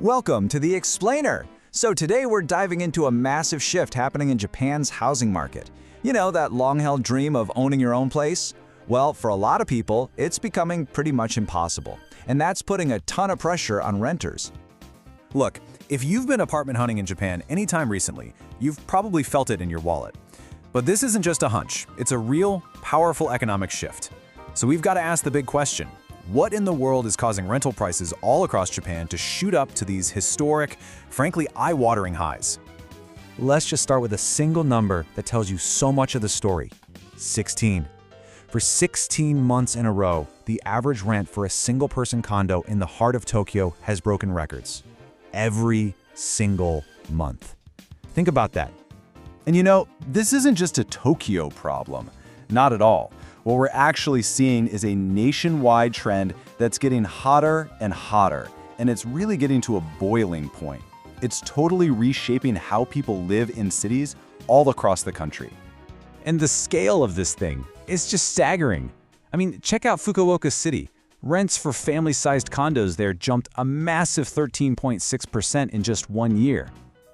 Welcome to The Explainer. So today we're diving into a massive shift happening in Japan's housing market. You know, that long-held dream of owning your own place? Well, for a lot of people, it's becoming pretty much impossible. And that's putting a ton of pressure on renters. Look, if you've been apartment hunting in Japan anytime recently, you've probably felt it in your wallet. But this isn't just a hunch, it's a real, powerful economic shift. So we've got to ask the big question. What in the world is causing rental prices all across Japan to shoot up to these historic, frankly eye-watering highs? Let's just start with a single number that tells you so much of the story. 16. For 16 months in a row, the average rent for a single-person condo in the heart of Tokyo has broken records. Every single month. Think about that. And you know, this isn't just a Tokyo problem. Not at all. What we're actually seeing is a nationwide trend that's getting hotter and hotter, and it's really getting to a boiling point. It's totally reshaping how people live in cities all across the country. And the scale of this thing is just staggering. I mean, check out Fukuoka City. Rents for family-sized condos there jumped a massive 13.6% in just 1 year.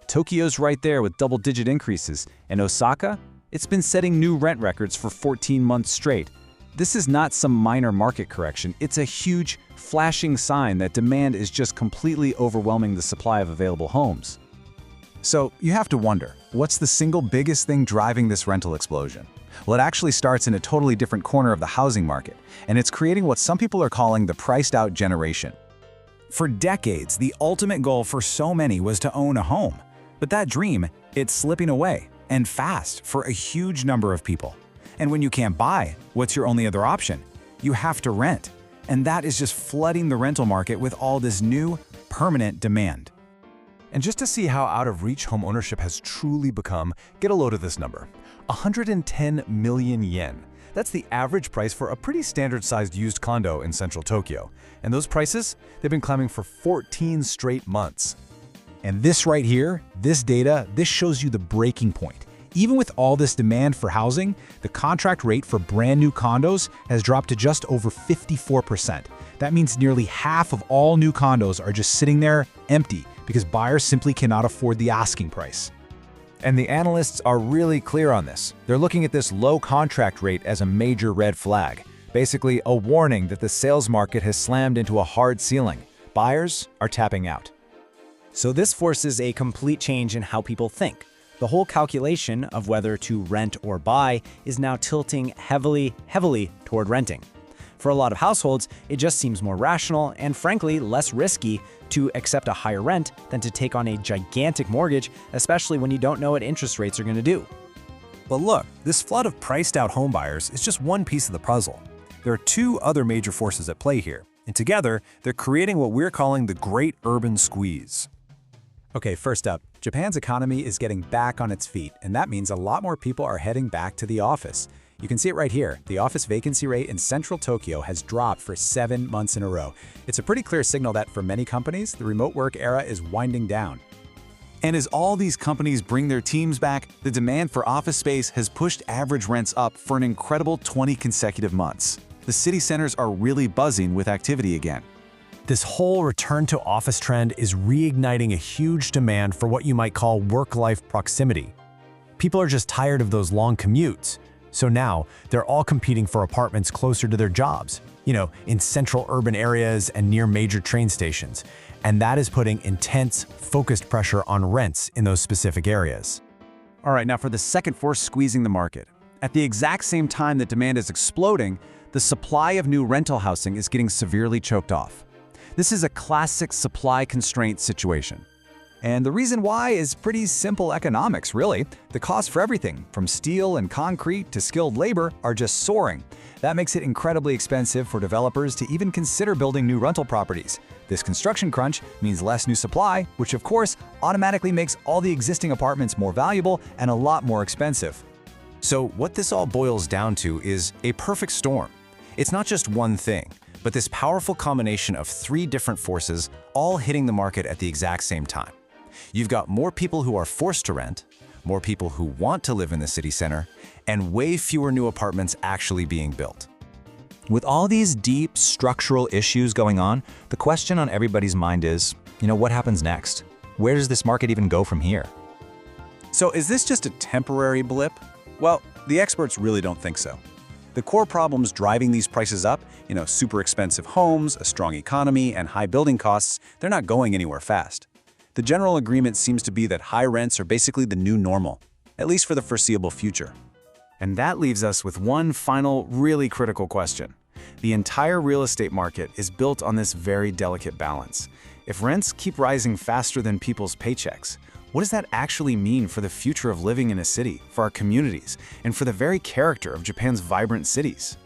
Tokyo's right there with double-digit increases, and Osaka? It's been setting new rent records for 14 months straight. This is not some minor market correction, it's a huge, flashing sign that demand is just completely overwhelming the supply of available homes. So you have to wonder, what's the single biggest thing driving this rental explosion? Well, it actually starts in a totally different corner of the housing market, and it's creating what some people are calling the priced-out generation. For decades, the ultimate goal for so many was to own a home. But that dream, it's slipping away. And fast for a huge number of people. And when you can't buy, what's your only other option? You have to rent. And that is just flooding the rental market with all this new, permanent demand. And just to see how out of reach home ownership has truly become, get a load of this number. 110 million yen. That's the average price for a pretty standard-sized used condo in central Tokyo. And those prices, they've been climbing for 14 straight months. And this right here, this data, this shows you the breaking point. Even with all this demand for housing, the contract rate for brand new condos has dropped to just over 54%. That means nearly half of all new condos are just sitting there empty because buyers simply cannot afford the asking price. And the analysts are really clear on this. They're looking at this low contract rate as a major red flag. Basically, a warning that the sales market has slammed into a hard ceiling. Buyers are tapping out. So this forces a complete change in how people think. The whole calculation of whether to rent or buy is now tilting heavily toward renting. For a lot of households, it just seems more rational and frankly less risky to accept a higher rent than to take on a gigantic mortgage, especially when you don't know what interest rates are going to do. But look, this flood of priced-out homebuyers is just one piece of the puzzle. There are two other major forces at play here, and together, they're creating what we're calling the Great Urban Squeeze. Okay, first up, Japan's economy is getting back on its feet, and that means a lot more people are heading back to the office. You can see it right here. The office vacancy rate in central Tokyo has dropped for 7 months in a row. It's a pretty clear signal that for many companies, the remote work era is winding down. And as all these companies bring their teams back, the demand for office space has pushed average rents up for an incredible 20 consecutive months. The city centers are really buzzing with activity again. This whole return-to-office trend is reigniting a huge demand for what you might call work-life proximity. People are just tired of those long commutes. So now, they're all competing for apartments closer to their jobs, you know, in central urban areas and near major train stations. And that is putting intense, focused pressure on rents in those specific areas. All right, now for the second force squeezing the market. At the exact same time that demand is exploding, the supply of new rental housing is getting severely choked off. This is a classic supply constraint situation. And the reason why is pretty simple economics, really. The cost for everything, from steel and concrete to skilled labor, are just soaring. That makes it incredibly expensive for developers to even consider building new rental properties. This construction crunch means less new supply, which of course automatically makes all the existing apartments more valuable and a lot more expensive. So what this all boils down to is a perfect storm. It's not just one thing, but this powerful combination of three different forces all hitting the market at the exact same time. You've got more people who are forced to rent, more people who want to live in the city center, and way fewer new apartments actually being built. With all these deep structural issues going on, the question on everybody's mind is, What happens next? Where does this market even go from here? So is this just a temporary blip? Well, the experts really don't think so. The core problems driving these prices up, super expensive homes, a strong economy, and high building costs, they're not going anywhere fast. The general agreement seems to be that high rents are basically the new normal, at least for the foreseeable future. And that leaves us with one final, really critical question. The entire real estate market is built on this very delicate balance. If rents keep rising faster than people's paychecks, what does that actually mean for the future of living in a city, for our communities, and for the very character of Japan's vibrant cities?